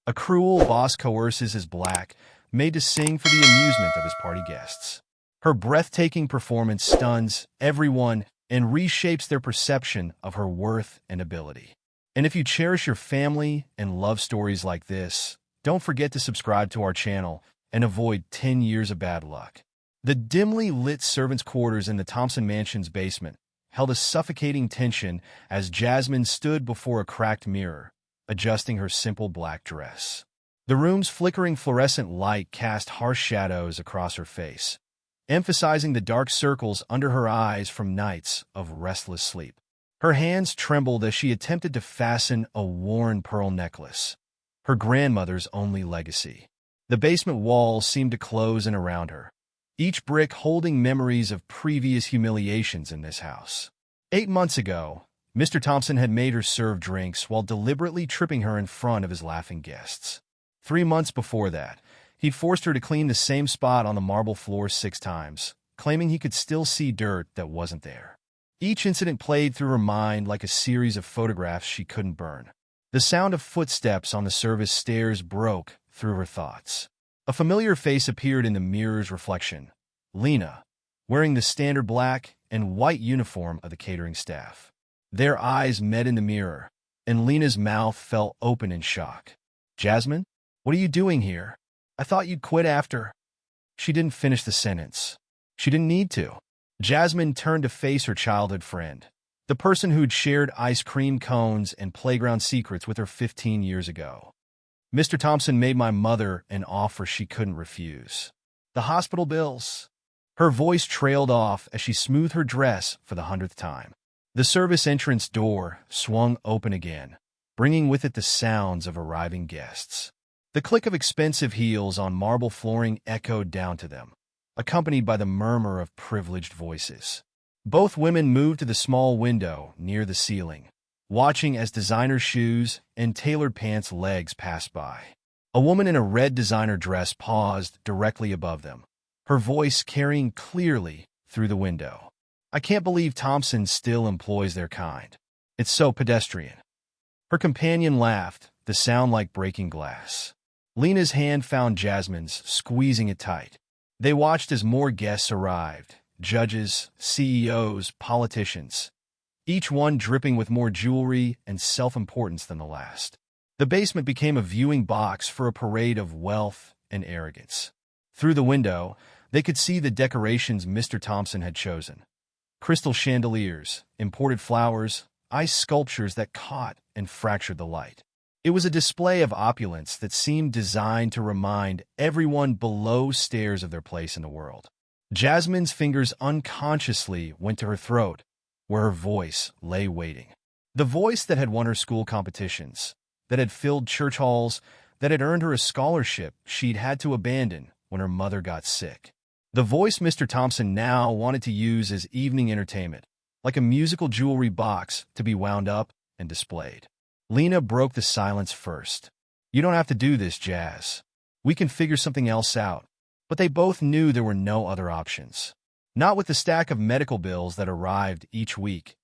A cruel boss coerces his black, made to sing for the amusement of his party guests. Her breathtaking performance stuns everyone and reshapes their perception of her worth and ability. And if you cherish your family and love stories like this, don't forget to subscribe to our channel and avoid 10 years of bad luck. The dimly lit servants' quarters in the Thompson mansion's basement held a suffocating tension as Jasmine stood before a cracked mirror, adjusting her simple black dress. The room's flickering fluorescent light cast harsh shadows across her face, emphasizing the dark circles under her eyes from nights of restless sleep. Her hands trembled as she attempted to fasten a worn pearl necklace, her grandmother's only legacy. The basement walls seemed to close in around her, each brick holding memories of previous humiliations in this house. 8 months ago, Mr. Thompson had made her serve drinks while deliberately tripping her in front of his laughing guests. 3 months before that, he'd forced her to clean the same spot on the marble floor 6 times, claiming he could still see dirt that wasn't there. Each incident played through her mind like a series of photographs she couldn't burn. The sound of footsteps on the service stairs broke through her thoughts. A familiar face appeared in the mirror's reflection, Lena, wearing the standard black and white uniform of the catering staff. Their eyes met in the mirror, and Lena's mouth fell open in shock. "Jasmine, what are you doing here? I thought you'd quit after—" She didn't finish the sentence. She didn't need to. Jasmine turned to face her childhood friend, the person who'd shared ice cream cones and playground secrets with her 15 years ago. "Mr. Thompson made my mother an offer she couldn't refuse. The hospital bills." Her voice trailed off as she smoothed her dress for the 100th time. The service entrance door swung open again, bringing with it the sounds of arriving guests. The click of expensive heels on marble flooring echoed down to them, accompanied by the murmur of privileged voices. Both women moved to the small window near the ceiling, watching as designer shoes and tailored pants legs passed by. A woman in a red designer dress paused directly above them, her voice carrying clearly through the window. "I can't believe Thompson still employs their kind. It's so pedestrian." Her companion laughed, the sound like breaking glass. Lena's hand found Jasmine's, squeezing it tight. They watched as more guests arrived, judges, CEOs, politicians, each one dripping with more jewelry and self-importance than the last. The basement became a viewing box for a parade of wealth and arrogance. Through the window, they could see the decorations Mr. Thompson had chosen. Crystal chandeliers, imported flowers, ice sculptures that caught and fractured the light. It was a display of opulence that seemed designed to remind everyone below stairs of their place in the world. Jasmine's fingers unconsciously went to her throat, where her voice lay waiting. The voice that had won her school competitions, that had filled church halls, that had earned her a scholarship she'd had to abandon when her mother got sick. The voice Mr. Thompson now wanted to use as evening entertainment, like a musical jewelry box to be wound up and displayed. Lena broke the silence first. "You don't have to do this, Jazz. We can figure something else out." But they both knew there were no other options. Not with the stack of medical bills that arrived each week,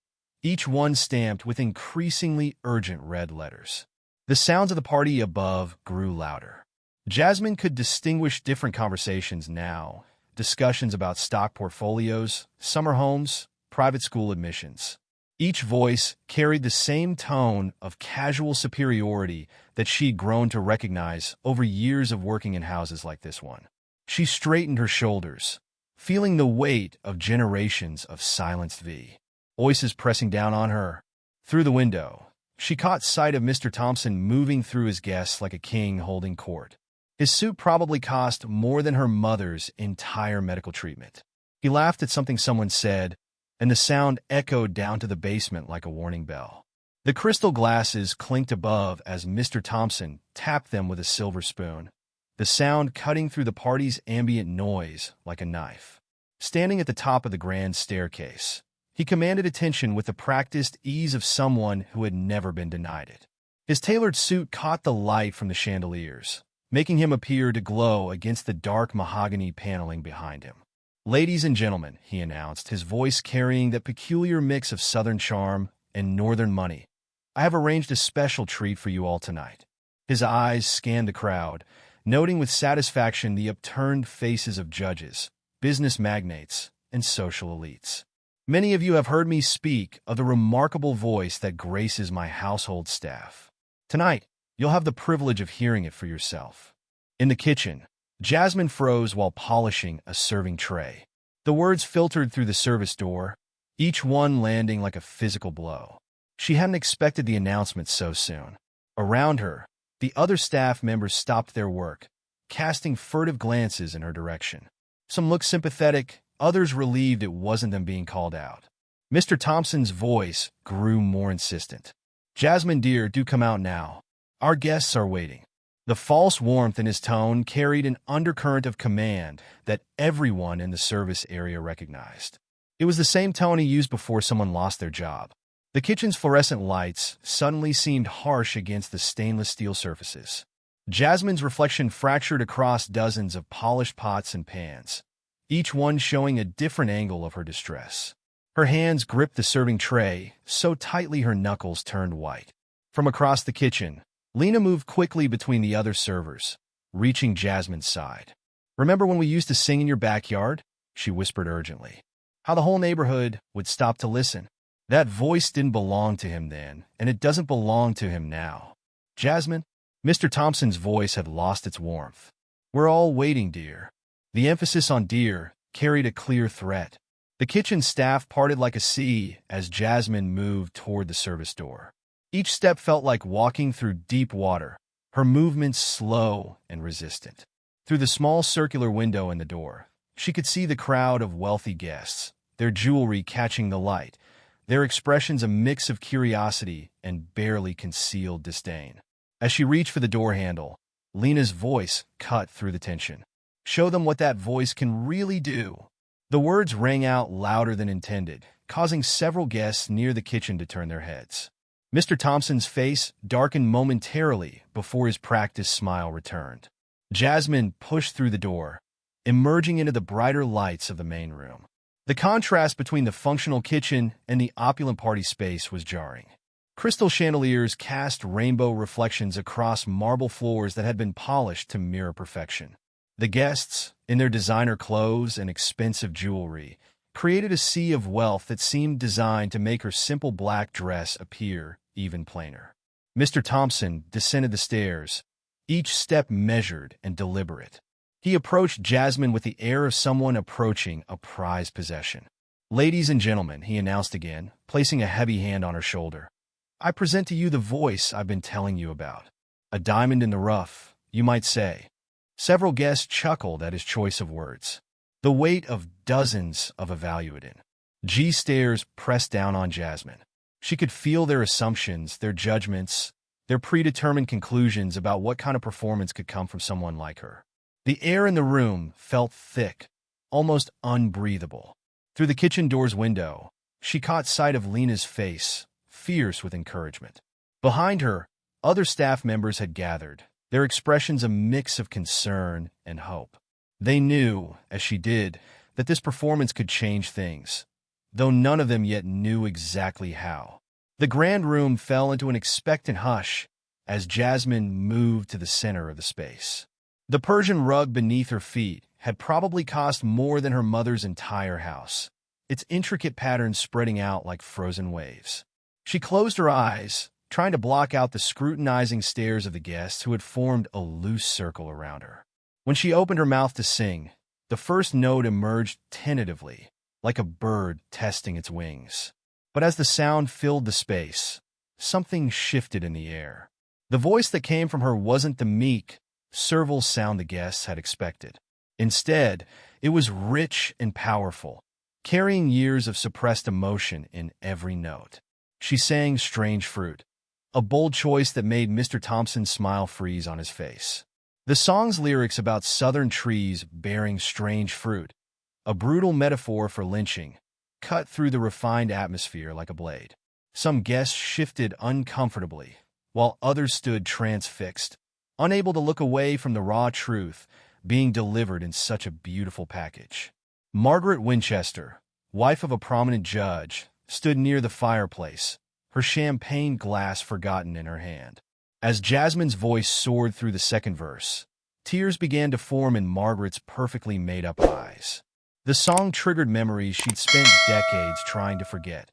each one stamped with increasingly urgent red letters. The sounds of the party above grew louder. Jasmine could distinguish different conversations now, discussions about stock portfolios, summer homes, private school admissions. Each voice carried the same tone of casual superiority that she'd grown to recognize over years of working in houses like this one. She straightened her shoulders, feeling the weight of generations of silenced voices pressing down on her. Through the window, she caught sight of Mr. Thompson moving through his guests like a king holding court. His suit probably cost more than her mother's entire medical treatment. He laughed at something someone said, and the sound echoed down to the basement like a warning bell. The crystal glasses clinked above as Mr. Thompson tapped them with a silver spoon, the sound cutting through the party's ambient noise like a knife. Standing at the top of the grand staircase, he commanded attention with the practiced ease of someone who had never been denied it. His tailored suit caught the light from the chandeliers, making him appear to glow against the dark mahogany paneling behind him. "Ladies and gentlemen," he announced, his voice carrying that peculiar mix of southern charm and northern money, "I have arranged a special treat for you all tonight." His eyes scanned the crowd, noting with satisfaction the upturned faces of judges, business magnates, and social elites. Many of you have heard me speak of the remarkable voice that graces my household staff. Tonight, you'll have the privilege of hearing it for yourself. In the kitchen, Jasmine froze while polishing a serving tray. The words filtered through the service door, each one landing like a physical blow. She hadn't expected the announcement so soon. Around her, the other staff members stopped their work, casting furtive glances in her direction. Some looked sympathetic, others relieved it wasn't them being called out. Mr. Thompson's voice grew more insistent. "Jasmine dear, do come out now. Our guests are waiting." The false warmth in his tone carried an undercurrent of command that everyone in the service area recognized. It was the same tone he used before someone lost their job. The kitchen's fluorescent lights suddenly seemed harsh against the stainless steel surfaces. Jasmine's reflection fractured across dozens of polished pots and pans, each one showing a different angle of her distress. Her hands gripped the serving tray so tightly her knuckles turned white. From across the kitchen, Lena moved quickly between the other servers, reaching Jasmine's side. "Remember when we used to sing in your backyard?" she whispered urgently. "How the whole neighborhood would stop to listen. That voice didn't belong to him then, and it doesn't belong to him now." "Jasmine?" Mr. Thompson's voice had lost its warmth. "We're all waiting, dear." The emphasis on dear carried a clear threat. The kitchen staff parted like a sea as Jasmine moved toward the service door. Each step felt like walking through deep water, her movements slow and resistant. Through the small circular window in the door, she could see the crowd of wealthy guests, their jewelry catching the light, their expressions a mix of curiosity and barely concealed disdain. As she reached for the door handle, Lena's voice cut through the tension. "Show them what that voice can really do." The words rang out louder than intended, causing several guests near the kitchen to turn their heads. Mr. Thompson's face darkened momentarily before his practiced smile returned. Jasmine pushed through the door, emerging into the brighter lights of the main room. The contrast between the functional kitchen and the opulent party space was jarring. Crystal chandeliers cast rainbow reflections across marble floors that had been polished to mirror perfection. The guests, in their designer clothes and expensive jewelry, created a sea of wealth that seemed designed to make her simple black dress appear even plainer. Mr. Thompson descended the stairs, each step measured and deliberate. He approached Jasmine with the air of someone approaching a prized possession. "Ladies and gentlemen," he announced again, placing a heavy hand on her shoulder, "I present to you the voice I've been telling you about. A diamond in the rough, you might say." Several guests chuckled at his choice of words. The weight of dozens of evaluated G stares pressed down on Jasmine. She could feel their assumptions, their judgments, their predetermined conclusions about what kind of performance could come from someone like her. The air in the room felt thick, almost unbreathable. Through the kitchen door's window, she caught sight of Lena's face, fierce with encouragement. Behind her, other staff members had gathered, their expressions a mix of concern and hope. They knew, as she did, that this performance could change things, though none of them yet knew exactly how. The grand room fell into an expectant hush as Jasmine moved to the center of the space. The Persian rug beneath her feet had probably cost more than her mother's entire house, its intricate patterns spreading out like frozen waves. She closed her eyes, trying to block out the scrutinizing stares of the guests who had formed a loose circle around her. When she opened her mouth to sing, the first note emerged tentatively, like a bird testing its wings. But as the sound filled the space, something shifted in the air. The voice that came from her wasn't the meek, servile sound the guests had expected. Instead, it was rich and powerful, carrying years of suppressed emotion in every note. She sang Strange Fruit, a bold choice that made Mr. Thompson's smile freeze on his face. The song's lyrics about southern trees bearing strange fruit, a brutal metaphor for lynching, cut through the refined atmosphere like a blade. Some guests shifted uncomfortably, while others stood transfixed, unable to look away from the raw truth being delivered in such a beautiful package. Margaret Winchester, wife of a prominent judge, stood near the fireplace, her champagne glass forgotten in her hand. As Jasmine's voice soared through the second verse, tears began to form in Margaret's perfectly made-up eyes. The song triggered memories she'd spent decades trying to forget.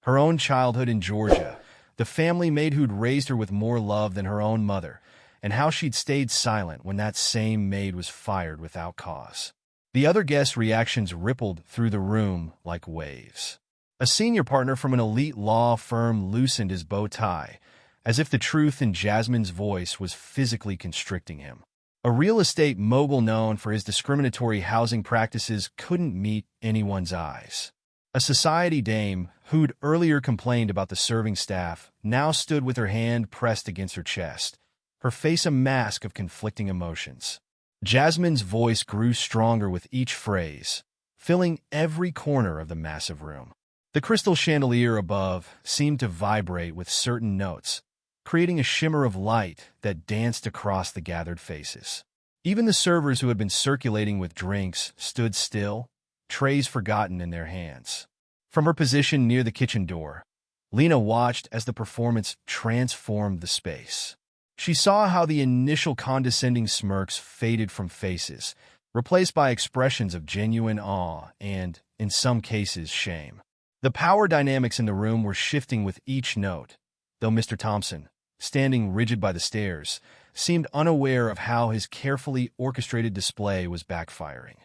Her own childhood in Georgia, the family maid who'd raised her with more love than her own mother, and how she'd stayed silent when that same maid was fired without cause. The other guests' reactions rippled through the room like waves. A senior partner from an elite law firm loosened his bow tie, as if the truth in Jasmine's voice was physically constricting him. A real estate mogul known for his discriminatory housing practices couldn't meet anyone's eyes. A society dame, who'd earlier complained about the serving staff, now stood with her hand pressed against her chest, her face a mask of conflicting emotions. Jasmine's voice grew stronger with each phrase, filling every corner of the massive room. The crystal chandelier above seemed to vibrate with certain notes, creating a shimmer of light that danced across the gathered faces. Even the servers who had been circulating with drinks stood still, trays forgotten in their hands. From her position near the kitchen door, Lena watched as the performance transformed the space. She saw how the initial condescending smirks faded from faces, replaced by expressions of genuine awe and, in some cases, shame. The power dynamics in the room were shifting with each note, though Mr. Thompson, standing rigid by the stairs, seemed unaware of how his carefully orchestrated display was backfiring.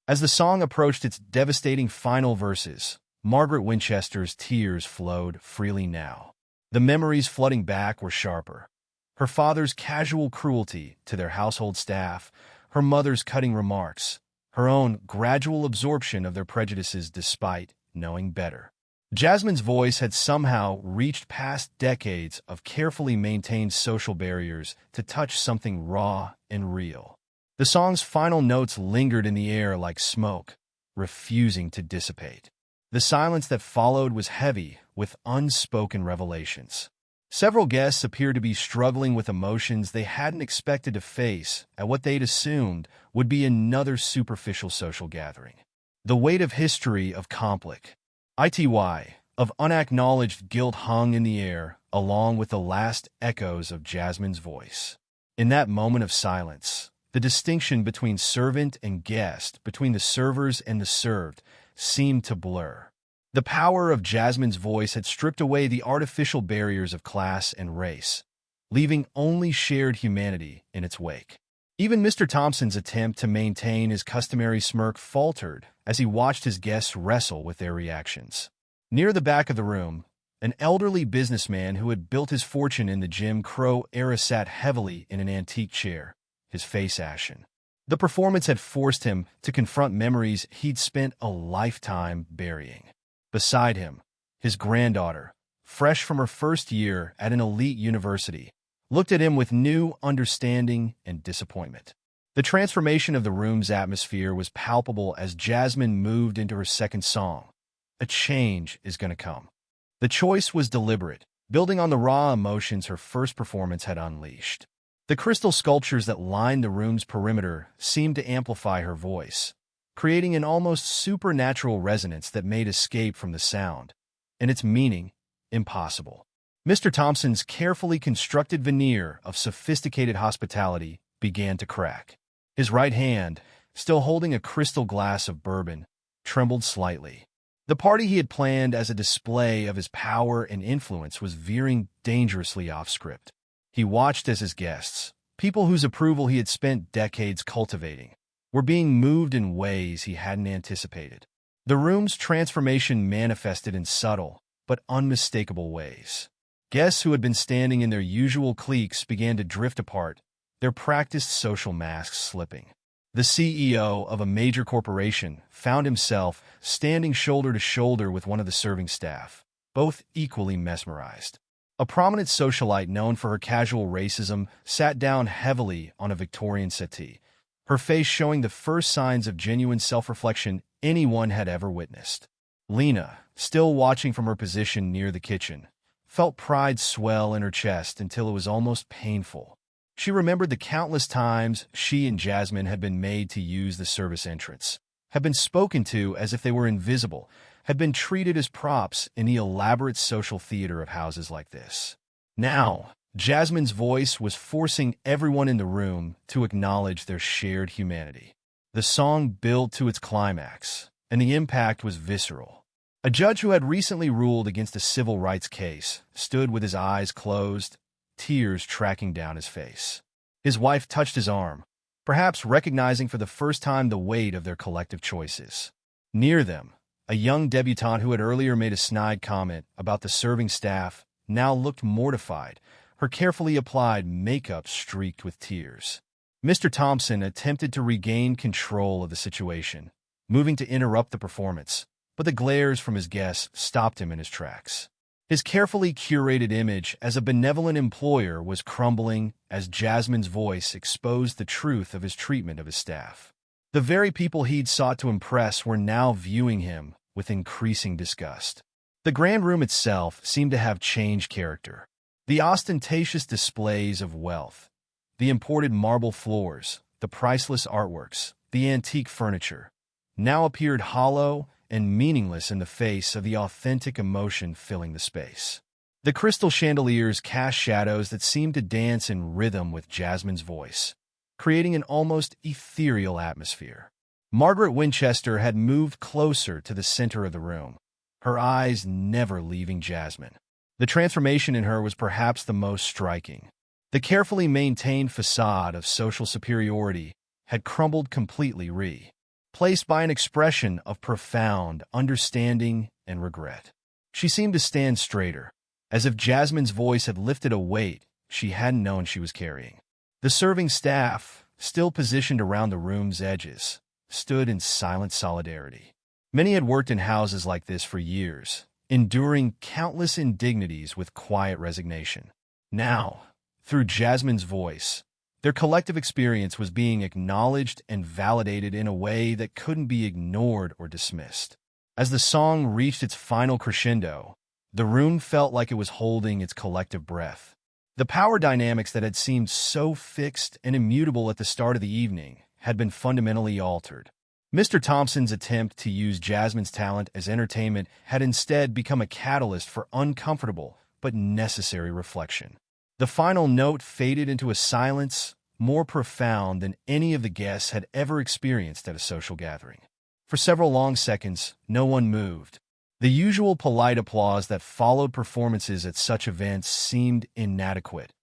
As the song approached its devastating final verses, Margaret Winchester's tears flowed freely now. The memories flooding back were sharper. Her father's casual cruelty to their household staff, her mother's cutting remarks, her own gradual absorption of their prejudices despite knowing better. Jasmine's voice had somehow reached past decades of carefully maintained social barriers to touch something raw and real. The song's final notes lingered in the air like smoke, refusing to dissipate. The silence that followed was heavy with unspoken revelations. Several guests appeared to be struggling with emotions they hadn't expected to face at what they'd assumed would be another superficial social gathering. The weight of history of conflict, of unacknowledged guilt hung in the air, along with the last echoes of Jasmine's voice. In that moment of silence, the distinction between servant and guest, between the servers and the served, seemed to blur. The power of Jasmine's voice had stripped away the artificial barriers of class and race, leaving only shared humanity in its wake. Even Mr. Thompson's attempt to maintain his customary smirk faltered as he watched his guests wrestle with their reactions. Near the back of the room, an elderly businessman who had built his fortune in the Jim Crow era sat heavily in an antique chair, his face ashen. The performance had forced him to confront memories he'd spent a lifetime burying. Beside him, his granddaughter, fresh from her first year at an elite university, looked at him with new understanding and disappointment. The transformation of the room's atmosphere was palpable as Jasmine moved into her second song. A change is going to come. The choice was deliberate, building on the raw emotions her first performance had unleashed. The crystal sculptures that lined the room's perimeter seemed to amplify her voice, creating an almost supernatural resonance that made escape from the sound, and its meaning, impossible. Mr. Thompson's carefully constructed veneer of sophisticated hospitality began to crack. His right hand, still holding a crystal glass of bourbon, trembled slightly. The party he had planned as a display of his power and influence was veering dangerously off script. He watched as his guests, people whose approval he had spent decades cultivating, were being moved in ways he hadn't anticipated. The room's transformation manifested in subtle but unmistakable ways. Guests who had been standing in their usual cliques began to drift apart, their practiced social masks slipping. The CEO of a major corporation found himself standing shoulder to shoulder with one of the serving staff, both equally mesmerized. A prominent socialite known for her casual racism sat down heavily on a Victorian settee, her face showing the first signs of genuine self-reflection anyone had ever witnessed. Lena, still watching from her position near the kitchen, felt pride swell in her chest until it was almost painful. She remembered the countless times she and Jasmine had been made to use the service entrance, had been spoken to as if they were invisible, had been treated as props in the elaborate social theater of houses like this. Now, Jasmine's voice was forcing everyone in the room to acknowledge their shared humanity. The song built to its climax, and the impact was visceral. A judge who had recently ruled against a civil rights case stood with his eyes closed, tears tracking down his face. His wife touched his arm, perhaps recognizing for the first time the weight of their collective choices. Near them, a young debutante who had earlier made a snide comment about the serving staff now looked mortified, her carefully applied makeup streaked with tears. Mr. Thompson attempted to regain control of the situation, moving to interrupt the performance, but the glares from his guests stopped him in his tracks. His carefully curated image as a benevolent employer was crumbling as Jasmine's voice exposed the truth of his treatment of his staff. The very people he'd sought to impress were now viewing him with increasing disgust. The grand room itself seemed to have changed character. The ostentatious displays of wealth, the imported marble floors, the priceless artworks, the antique furniture, now appeared hollow and meaningless in the face of the authentic emotion filling the space. The crystal chandeliers cast shadows that seemed to dance in rhythm with Jasmine's voice, creating an almost ethereal atmosphere. Margaret Winchester had moved closer to the center of the room, her eyes never leaving Jasmine. The transformation in her was perhaps the most striking. The carefully maintained facade of social superiority had crumbled completely, replaced by an expression of profound understanding and regret. She seemed to stand straighter, as if Jasmine's voice had lifted a weight she hadn't known she was carrying. The serving staff, still positioned around the room's edges, stood in silent solidarity. Many had worked in houses like this for years, enduring countless indignities with quiet resignation. Now, through Jasmine's voice, their collective experience was being acknowledged and validated in a way that couldn't be ignored or dismissed. As the song reached its final crescendo, the room felt like it was holding its collective breath. The power dynamics that had seemed so fixed and immutable at the start of the evening had been fundamentally altered. Mr. Thompson's attempt to use Jasmine's talent as entertainment had instead become a catalyst for uncomfortable but necessary reflection. The final note faded into a silence more profound than any of the guests had ever experienced at a social gathering. For several long seconds, no one moved. The usual polite applause that followed performances at such events seemed inadequate,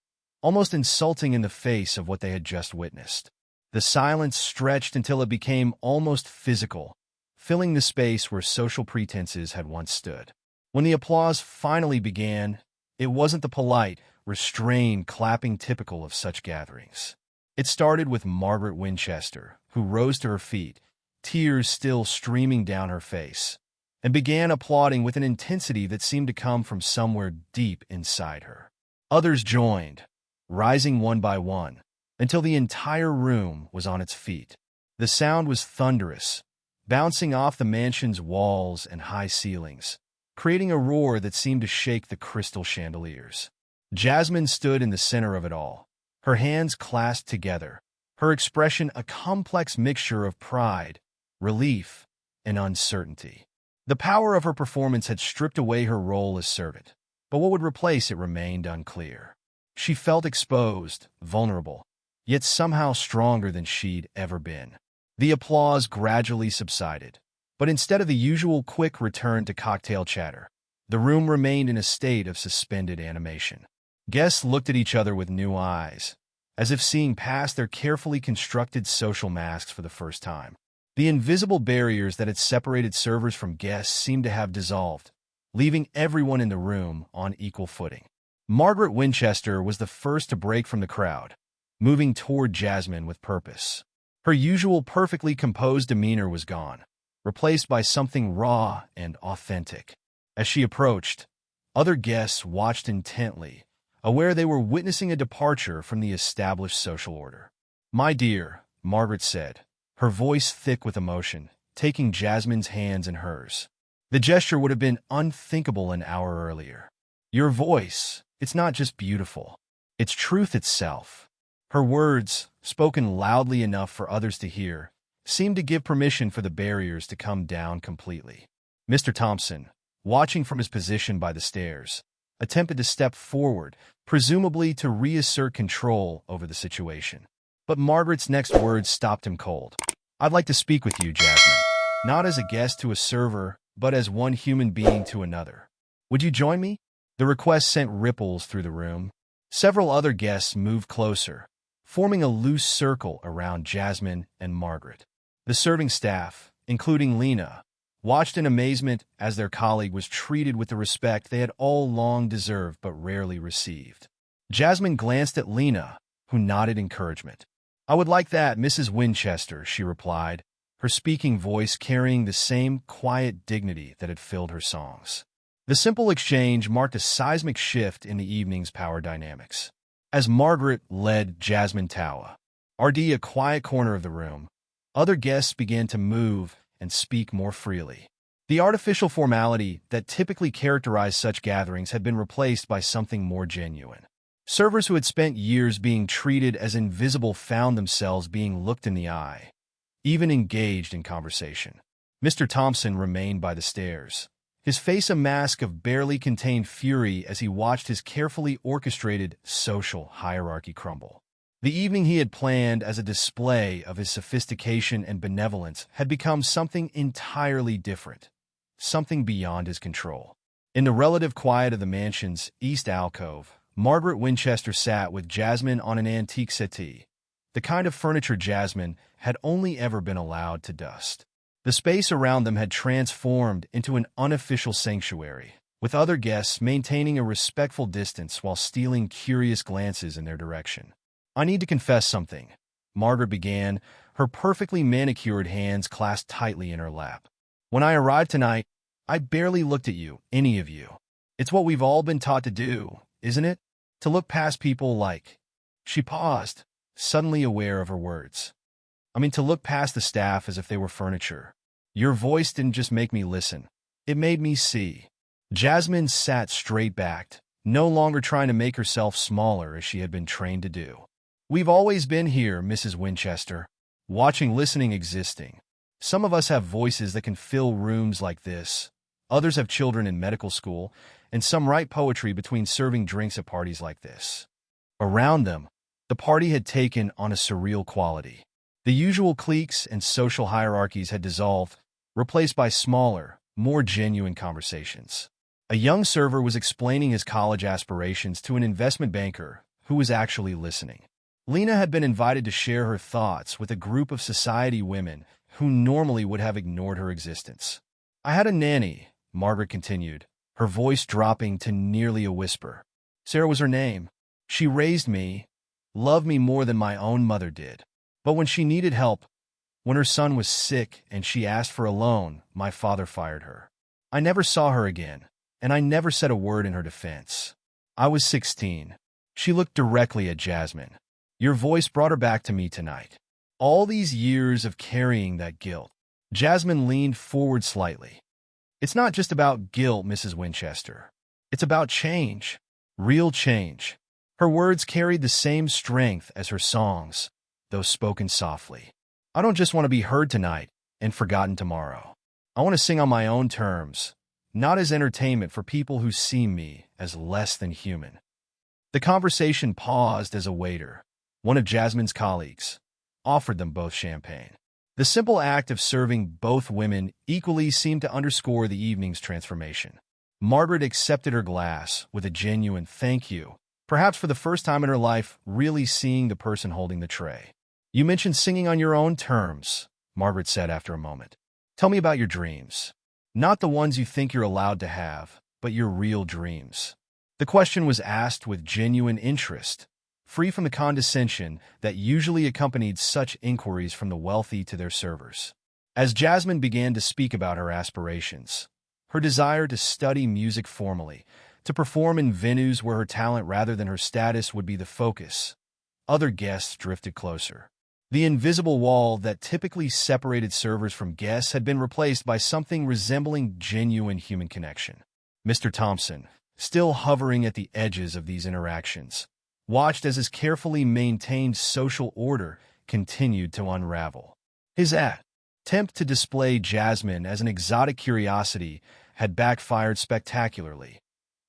almost insulting in the face of what they had just witnessed. The silence stretched until it became almost physical, filling the space where social pretenses had once stood. When the applause finally began, it wasn't the polite, restrained clapping typical of such gatherings. It started with Margaret Winchester, who rose to her feet, tears still streaming down her face, and began applauding with an intensity that seemed to come from somewhere deep inside her. Others joined, rising one by one, until the entire room was on its feet. The sound was thunderous, bouncing off the mansion's walls and high ceilings, creating a roar that seemed to shake the crystal chandeliers. Jasmine stood in the center of it all, her hands clasped together, her expression a complex mixture of pride, relief, and uncertainty. The power of her performance had stripped away her role as servant, but what would replace it remained unclear. She felt exposed, vulnerable, yet somehow stronger than she'd ever been. The applause gradually subsided, but instead of the usual quick return to cocktail chatter, the room remained in a state of suspended animation. Guests looked at each other with new eyes, as if seeing past their carefully constructed social masks for the first time. The invisible barriers that had separated servers from guests seemed to have dissolved, leaving everyone in the room on equal footing. Margaret Winchester was the first to break from the crowd, moving toward Jasmine with purpose. Her usual perfectly composed demeanor was gone, replaced by something raw and authentic. As she approached, other guests watched intently, aware they were witnessing a departure from the established social order. "My dear," Margaret said, her voice thick with emotion, taking Jasmine's hands in hers. The gesture would have been unthinkable an hour earlier. "Your voice, it's not just beautiful, it's truth itself." Her words, spoken loudly enough for others to hear, seemed to give permission for the barriers to come down completely. Mr. Thompson, watching from his position by the stairs, attempted to step forward, presumably to reassert control over the situation. But Margaret's next words stopped him cold. "I'd like to speak with you, Jasmine. Not as a guest to a server, but as one human being to another. Would you join me?" The request sent ripples through the room. Several other guests moved closer, forming a loose circle around Jasmine and Margaret. The serving staff, including Lena, watched in amazement as their colleague was treated with the respect they had all long deserved but rarely received. Jasmine glanced at Lena, who nodded encouragement. "I would like that, Mrs. Winchester," she replied, her speaking voice carrying the same quiet dignity that had filled her songs. The simple exchange marked a seismic shift in the evening's power dynamics. As Margaret led Jasmine Tawa, RD a quiet corner of the room, other guests began to move and speak more freely. The artificial formality that typically characterized such gatherings had been replaced by something more genuine. Servers who had spent years being treated as invisible found themselves being looked in the eye, even engaged in conversation. Mr. Thompson remained by the stairs, his face a mask of barely contained fury as he watched his carefully orchestrated social hierarchy crumble. The evening he had planned as a display of his sophistication and benevolence had become something entirely different, something beyond his control. In the relative quiet of the mansion's east alcove, Margaret Winchester sat with Jasmine on an antique settee, the kind of furniture Jasmine had only ever been allowed to dust. The space around them had transformed into an unofficial sanctuary, with other guests maintaining a respectful distance while stealing curious glances in their direction. "I need to confess something," Margaret began, her perfectly manicured hands clasped tightly in her lap. "When I arrived tonight, I barely looked at you, any of you. It's what we've all been taught to do, isn't it? To look past people like—" She paused, suddenly aware of her words. "I mean, to look past the staff as if they were furniture. Your voice didn't just make me listen. It made me see." Jasmine sat straight-backed, no longer trying to make herself smaller as she had been trained to do. "We've always been here, Mrs. Winchester. Watching, listening, existing. Some of us have voices that can fill rooms like this. Others have children in medical school, and some write poetry between serving drinks at parties like this." Around them, the party had taken on a surreal quality. The usual cliques and social hierarchies had dissolved, replaced by smaller, more genuine conversations. A young server was explaining his college aspirations to an investment banker who was actually listening. Lena had been invited to share her thoughts with a group of society women who normally would have ignored her existence. "I had a nanny," Margaret continued, her voice dropping to nearly a whisper. "Sarah was her name. She raised me, loved me more than my own mother did. But when she needed help, when her son was sick and she asked for a loan, my father fired her. I never saw her again, and I never said a word in her defense. I was 16. She looked directly at Jasmine. Your voice brought her back to me tonight. All these years of carrying that guilt." Jasmine leaned forward slightly. "It's not just about guilt, Mrs. Winchester. It's about change. Real change." Her words carried the same strength as her songs, though spoken softly. "I don't just want to be heard tonight and forgotten tomorrow. I want to sing on my own terms, not as entertainment for people who see me as less than human." The conversation paused as a waiter, one of Jasmine's colleagues, offered them both champagne. The simple act of serving both women equally seemed to underscore the evening's transformation. Margaret accepted her glass with a genuine thank you, perhaps for the first time in her life really seeing the person holding the tray. "You mentioned singing on your own terms," Margaret said after a moment. "Tell me about your dreams. Not the ones you think you're allowed to have, but your real dreams." The question was asked with genuine interest, free from the condescension that usually accompanied such inquiries from the wealthy to their servers. As Jasmine began to speak about her aspirations, her desire to study music formally, to perform in venues where her talent rather than her status would be the focus, other guests drifted closer. The invisible wall that typically separated servers from guests had been replaced by something resembling genuine human connection. Mr. Thompson, still hovering at the edges of these interactions, watched as his carefully maintained social order continued to unravel. His attempt to display Jasmine as an exotic curiosity had backfired spectacularly,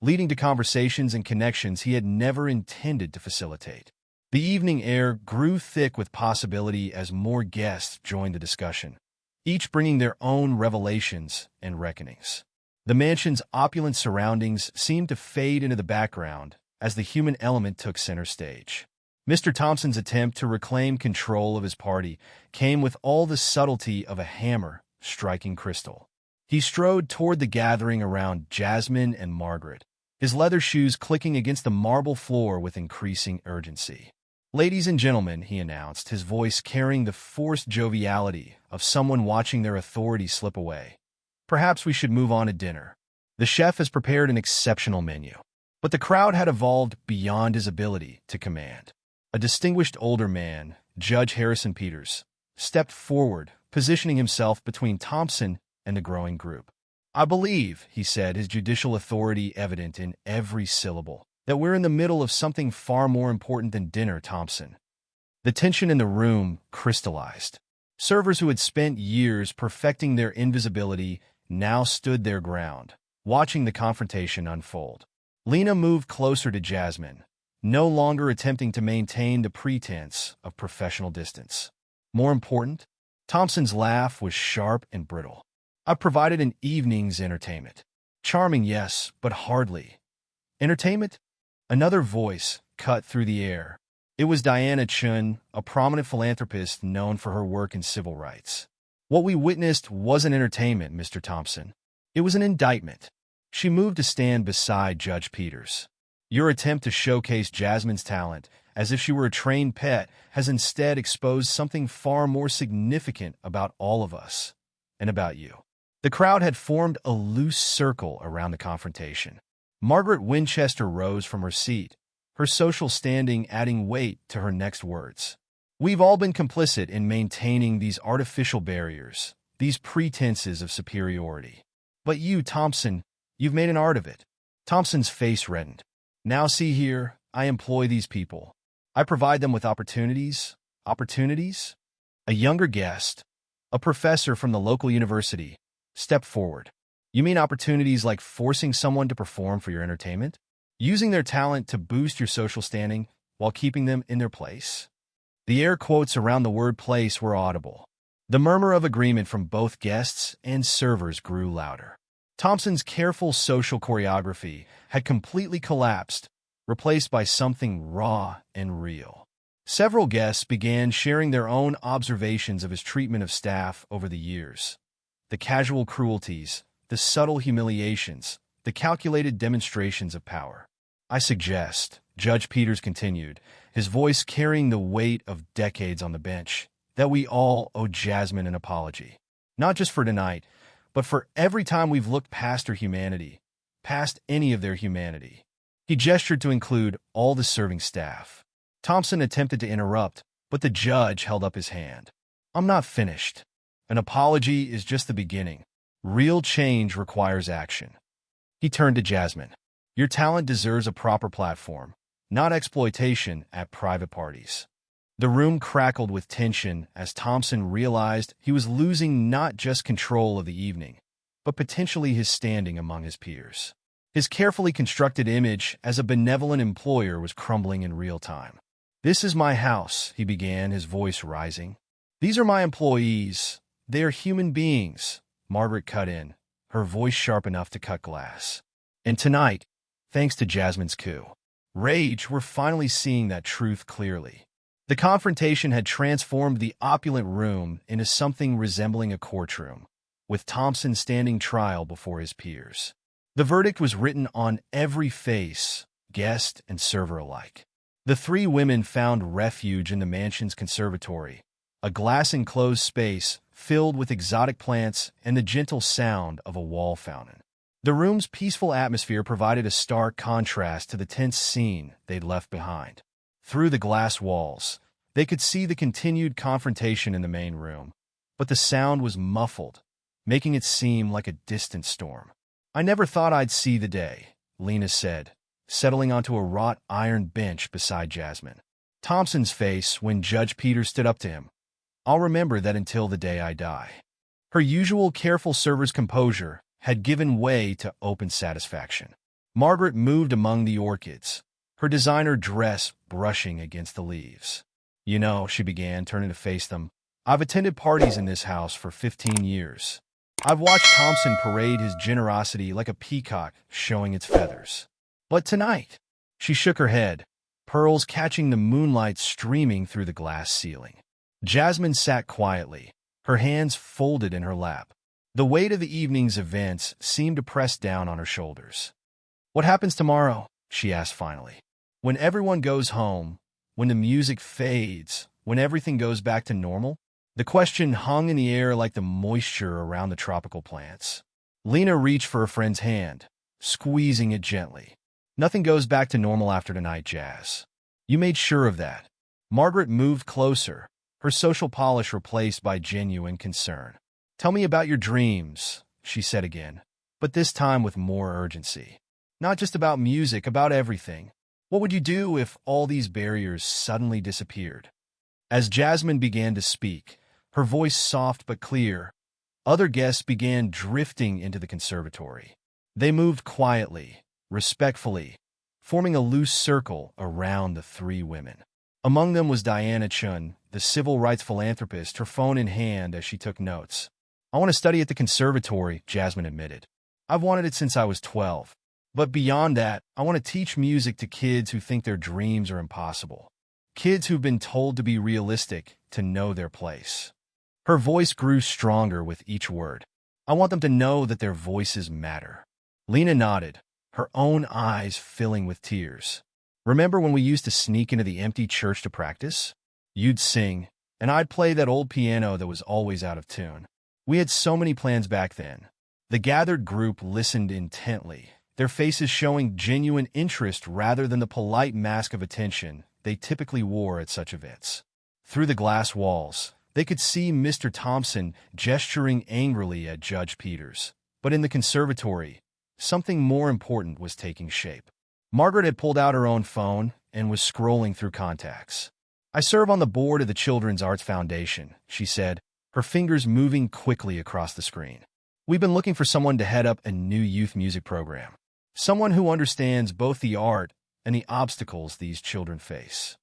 leading to conversations and connections he had never intended to facilitate. The evening air grew thick with possibility as more guests joined the discussion, each bringing their own revelations and reckonings. The mansion's opulent surroundings seemed to fade into the background as the human element took center stage. Mr. Thompson's attempt to reclaim control of his party came with all the subtlety of a hammer striking crystal. He strode toward the gathering around Jasmine and Margaret, his leather shoes clicking against the marble floor with increasing urgency. "Ladies and gentlemen," he announced, his voice carrying the forced joviality of someone watching their authority slip away. "Perhaps we should move on to dinner. The chef has prepared an exceptional menu." But the crowd had evolved beyond his ability to command. A distinguished older man, Judge Harrison Peters, stepped forward, positioning himself between Thompson and the growing group. "I believe," he said, his judicial authority evident in every syllable, "that we're in the middle of something far more important than dinner, Thompson." The tension in the room crystallized. Servers who had spent years perfecting their invisibility now stood their ground, watching the confrontation unfold. Lena moved closer to Jasmine, no longer attempting to maintain the pretense of professional distance. More important, Thompson's laugh was sharp and brittle. "I've provided an evening's entertainment. Charming, yes, but hardly. Entertainment?" Another voice cut through the air. It was Diana Chun, a prominent philanthropist known for her work in civil rights. "What we witnessed wasn't entertainment, Mr. Thompson. It was an indictment." She moved to stand beside Judge Peters. "Your attempt to showcase Jasmine's talent as if she were a trained pet has instead exposed something far more significant about all of us, and about you." The crowd had formed a loose circle around the confrontation. Margaret Winchester rose from her seat, her social standing adding weight to her next words. "We've all been complicit in maintaining these artificial barriers, these pretenses of superiority. But you, Thompson, you've made an art of it." Thompson's face reddened. "Now see here, I employ these people. I provide them with opportunities." "Opportunities?" A younger guest, a professor from the local university, stepped forward. "You mean opportunities like forcing someone to perform for your entertainment? Using their talent to boost your social standing while keeping them in their place?" The air quotes around the word place were audible. The murmur of agreement from both guests and servers grew louder. Thompson's careful social choreography had completely collapsed, replaced by something raw and real. Several guests began sharing their own observations of his treatment of staff over the years. The casual cruelties, the subtle humiliations, the calculated demonstrations of power. "I suggest," Judge Peters continued, his voice carrying the weight of decades on the bench, "that we all owe Jasmine an apology. Not just for tonight, but for every time we've looked past her humanity, past any of their humanity." He gestured to include all the serving staff. Thompson attempted to interrupt, but the judge held up his hand. "I'm not finished. An apology is just the beginning. Real change requires action." He turned to Jasmine. "Your talent deserves a proper platform, not exploitation at private parties." The room crackled with tension as Thompson realized he was losing not just control of the evening, but potentially his standing among his peers. His carefully constructed image as a benevolent employer was crumbling in real time. "This is my house," he began, his voice rising. "These are my employees. They are human beings." Margaret cut in, her voice sharp enough to cut glass. "And tonight, thanks to Jasmine's coup, rage, we're finally seeing that truth clearly." The confrontation had transformed the opulent room into something resembling a courtroom, with Thompson standing trial before his peers. The verdict was written on every face, guest and server alike. The three women found refuge in the mansion's conservatory, a glass-enclosed space filled with exotic plants and the gentle sound of a wall fountain. The room's peaceful atmosphere provided a stark contrast to the tense scene they'd left behind. Through the glass walls, they could see the continued confrontation in the main room, but the sound was muffled, making it seem like a distant storm. "I never thought I'd see the day," Lena said, settling onto a wrought iron bench beside Jasmine. Thompson's face when Judge Peters stood up to him. "I'll remember that until the day I die." Her usual careful server's composure had given way to open satisfaction. Margaret moved among the orchids, her designer dress brushing against the leaves. You know, she began, turning to face them, I've attended parties in this house for 15 years. I've watched Thompson parade his generosity like a peacock showing its feathers. But tonight, she shook her head, pearls catching the moonlight streaming through the glass ceiling. Jasmine sat quietly, her hands folded in her lap. The weight of the evening's events seemed to press down on her shoulders. What happens tomorrow? She asked finally. When everyone goes home, when the music fades, when everything goes back to normal? The question hung in the air like the moisture around the tropical plants. Lena reached for her friend's hand, squeezing it gently. Nothing goes back to normal after tonight, Jazz. You made sure of that. Margaret moved closer, her social polish replaced by genuine concern. Tell me about your dreams, she said again, but this time with more urgency. Not just about music, about everything. What would you do if all these barriers suddenly disappeared? As Jasmine began to speak, her voice soft but clear, other guests began drifting into the conservatory. They moved quietly, respectfully, forming a loose circle around the three women. Among them was Diana Chun, the civil rights philanthropist, her phone in hand as she took notes. I want to study at the conservatory, Jasmine admitted. I've wanted it since I was 12. But beyond that, I want to teach music to kids who think their dreams are impossible. Kids who've been told to be realistic, to know their place. Her voice grew stronger with each word. I want them to know that their voices matter. Lena nodded, her own eyes filling with tears. Remember when we used to sneak into the empty church to practice? You'd sing, and I'd play that old piano that was always out of tune. We had so many plans back then. The gathered group listened intently, their faces showing genuine interest rather than the polite mask of attention they typically wore at such events. Through the glass walls, they could see Mr. Thompson gesturing angrily at Judge Peters. But in the conservatory, something more important was taking shape. Margaret had pulled out her own phone and was scrolling through contacts. I serve on the board of the Children's Arts Foundation, she said, her fingers moving quickly across the screen. We've been looking for someone to head up a new youth music program. Someone who understands both the art and the obstacles these children face.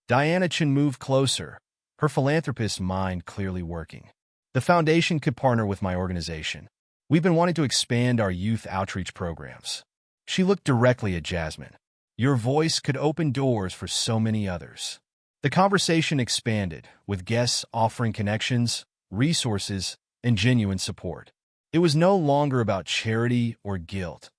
Diana Chin moved closer, her philanthropist's mind clearly working. The foundation could partner with my organization. We've been wanting to expand our youth outreach programs. She looked directly at Jasmine. Your voice could open doors for so many others. The conversation expanded, with guests offering connections, resources, and genuine support. It was no longer about charity or guilt.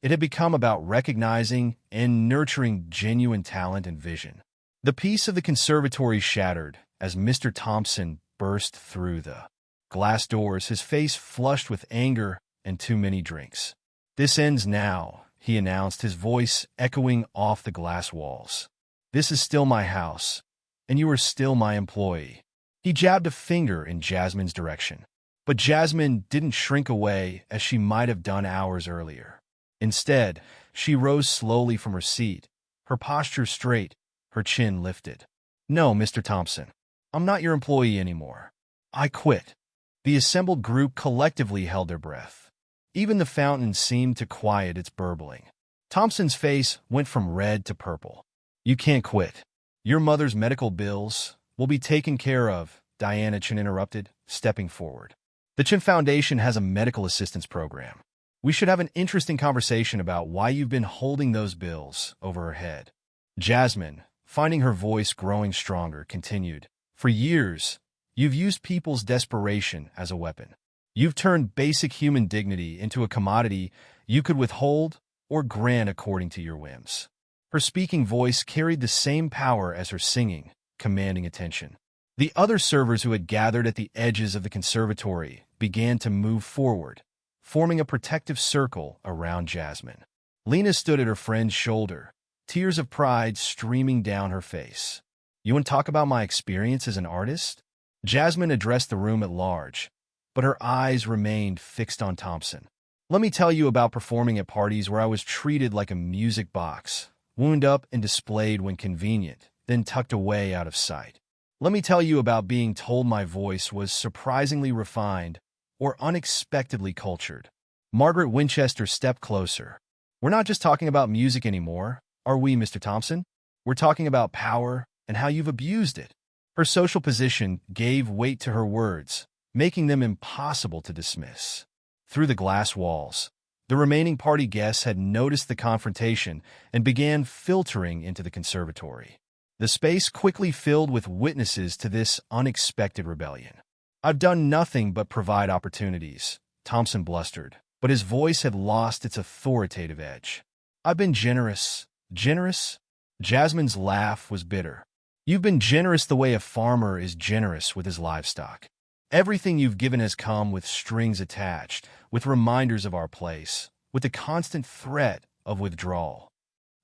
It had become about recognizing and nurturing genuine talent and vision. The peace of the conservatory shattered as Mr. Thompson burst through the glass doors, his face flushed with anger and too many drinks. This ends now, he announced, his voice echoing off the glass walls. This is still my house, and you are still my employee. He jabbed a finger in Jasmine's direction. But Jasmine didn't shrink away as she might have done hours earlier. Instead, she rose slowly from her seat, her posture straight, her chin lifted. No, Mr. Thompson, I'm not your employee anymore. I quit. The assembled group collectively held their breath. Even the fountain seemed to quiet its burbling. Thompson's face went from red to purple. You can't quit. Your mother's medical bills will be taken care of, Diana Chin interrupted, stepping forward. The Chin Foundation has a medical assistance program. We should have an interesting conversation about why you've been holding those bills over her head. Jasmine, finding her voice growing stronger, continued. For years, you've used people's desperation as a weapon. You've turned basic human dignity into a commodity you could withhold or grant according to your whims. Her speaking voice carried the same power as her singing, commanding attention. The other servers who had gathered at the edges of the conservatory began to move forward, forming a protective circle around Jasmine. Lena stood at her friend's shoulder, tears of pride streaming down her face. You want to talk about my experience as an artist? Jasmine addressed the room at large, but her eyes remained fixed on Thompson. Let me tell you about performing at parties where I was treated like a music box, wound up and displayed when convenient, then tucked away out of sight. Let me tell you about being told my voice was surprisingly refined or unexpectedly cultured. Margaret Winchester stepped closer, We're not just talking about music anymore, are we, Mr. Thompson? We're talking about power and how you've abused it. Her social position gave weight to her words, making them impossible to dismiss. Through the glass walls, the remaining party guests had noticed the confrontation and began filtering into the conservatory. The space quickly filled with witnesses to this unexpected rebellion. "I've done nothing but provide opportunities," Thompson blustered, but his voice had lost its authoritative edge. "I've been generous." "Generous?" Jasmine's laugh was bitter. "You've been generous the way a farmer is generous with his livestock. Everything you've given has come with strings attached, with reminders of our place, with the constant threat of withdrawal."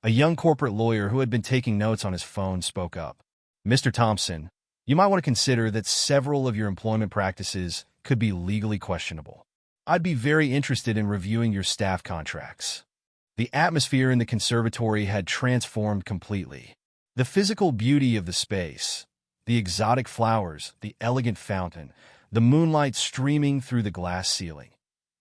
A young corporate lawyer who had been taking notes on his phone spoke up. "Mr. Thompson, you might want to consider that several of your employment practices could be legally questionable. I'd be very interested in reviewing your staff contracts." The atmosphere in the conservatory had transformed completely. The physical beauty of the space, the exotic flowers, the elegant fountain, the moonlight streaming through the glass ceiling,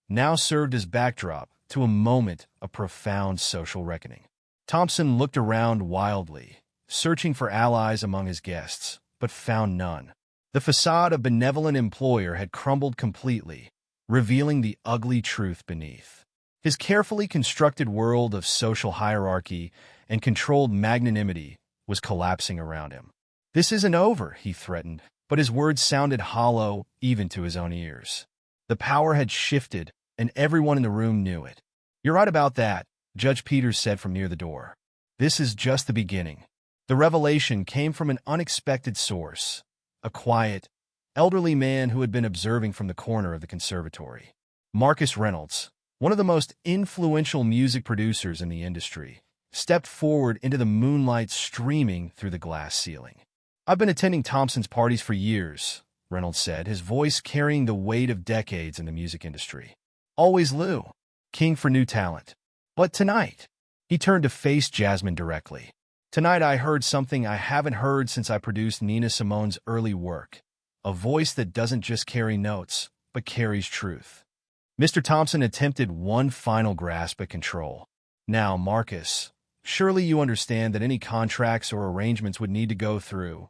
now served as backdrop to a moment of profound social reckoning. Thompson looked around wildly, searching for allies among his guests, but found none. The facade of benevolent employer had crumbled completely, revealing the ugly truth beneath. His carefully constructed world of social hierarchy and controlled magnanimity was collapsing around him. "This isn't over," he threatened, but his words sounded hollow even to his own ears. The power had shifted, and everyone in the room knew it. "You're right about that," Judge Peters said from near the door. "This is just the beginning." The revelation came from an unexpected source, a quiet, elderly man who had been observing from the corner of the conservatory. Marcus Reynolds, one of the most influential music producers in the industry, stepped forward into the moonlight streaming through the glass ceiling. "I've been attending Thompson's parties for years," Reynolds said, his voice carrying the weight of decades in the music industry. "Always Lou, king for new talent. But tonight," he turned to face Jasmine directly. "Tonight I heard something I haven't heard since I produced Nina Simone's early work. A voice that doesn't just carry notes, but carries truth." Mr. Thompson attempted one final grasp at control. "Now, Marcus, surely you understand that any contracts or arrangements would need to go through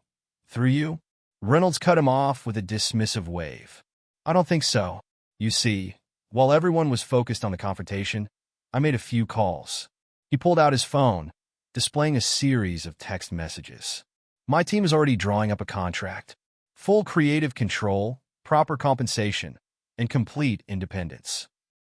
you?" Reynolds cut him off with a dismissive wave. "I don't think so. You see, while everyone was focused on the confrontation, I made a few calls." He pulled out his phone, displaying a series of text messages. "My team is already drawing up a contract. Full creative control, proper compensation, and complete independence."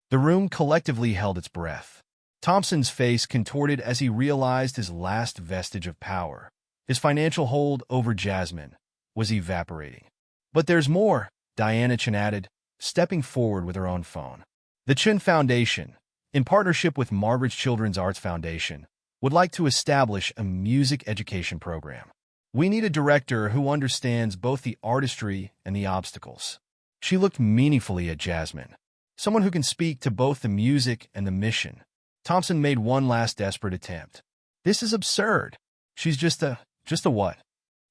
The room collectively held its breath. Thompson's face contorted as he realized his last vestige of power. His financial hold over Jasmine was evaporating. "But there's more," Diana Chen added, stepping forward with her own phone. "The Chen Foundation, in partnership with Margaret's Children's Arts Foundation, would like to establish a music education program. We need a director who understands both the artistry and the obstacles." She looked meaningfully at Jasmine. "Someone who can speak to both the music and the mission." Thompson made one last desperate attempt. "This is absurd. She's just a what?"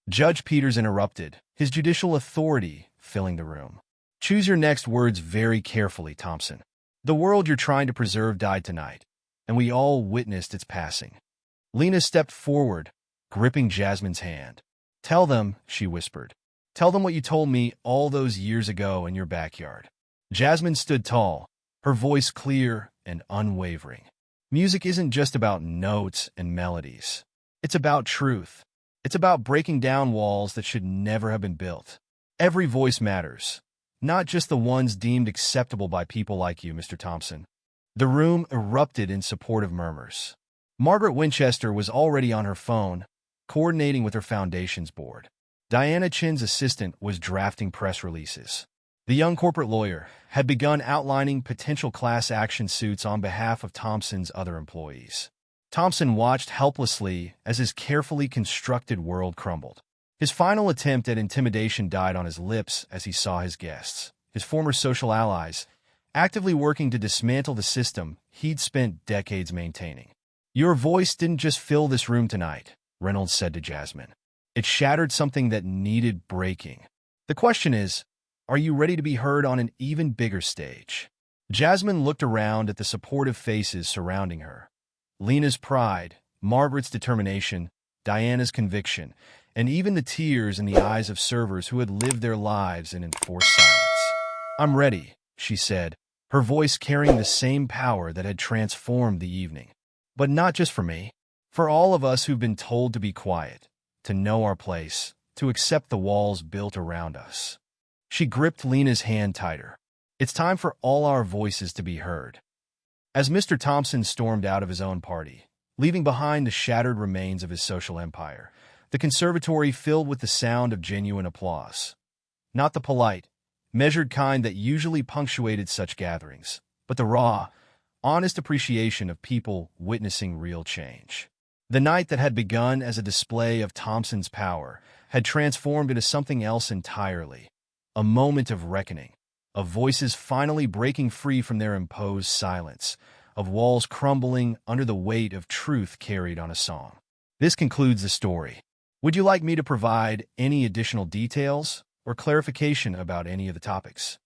Judge Peters interrupted, his judicial authority filling the room. "Choose your next words very carefully, Thompson. The world you're trying to preserve died tonight, and we all witnessed its passing." Lena stepped forward, gripping Jasmine's hand. "Tell them," she whispered. "Tell them what you told me all those years ago in your backyard." Jasmine stood tall, her voice clear and unwavering. "Music isn't just about notes and melodies. It's about truth. It's about breaking down walls that should never have been built. Every voice matters, not just the ones deemed acceptable by people like you, Mr. Thompson." The room erupted in supportive murmurs. Margaret Winchester was already on her phone, coordinating with her foundation's board. Diana Chen's assistant was drafting press releases. The young corporate lawyer had begun outlining potential class action suits on behalf of Thompson's other employees. Thompson watched helplessly as his carefully constructed world crumbled. His final attempt at intimidation died on his lips as he saw his guests, his former social allies, actively working to dismantle the system he'd spent decades maintaining. "Your voice didn't just fill this room tonight," Reynolds said to Jasmine. "It shattered something that needed breaking. The question is, are you ready to be heard on an even bigger stage?" Jasmine looked around at the supportive faces surrounding her, Lena's pride, Margaret's determination, Diana's conviction, and even the tears in the eyes of servers who had lived their lives in enforced silence. "I'm ready," she said, her voice carrying the same power that had transformed the evening. "But not just for me. For all of us who've been told to be quiet, to know our place, to accept the walls built around us." She gripped Lena's hand tighter. "It's time for all our voices to be heard." As Mr. Thompson stormed out of his own party, leaving behind the shattered remains of his social empire, the conservatory filled with the sound of genuine applause. Not the polite, measured kind that usually punctuated such gatherings, but the raw, honest appreciation of people witnessing real change. The night that had begun as a display of Thompson's power had transformed into something else entirely, a moment of reckoning, of voices finally breaking free from their imposed silence, of walls crumbling under the weight of truth carried on a song. This concludes the story. Would you like me to provide any additional details or clarification about any of the topics?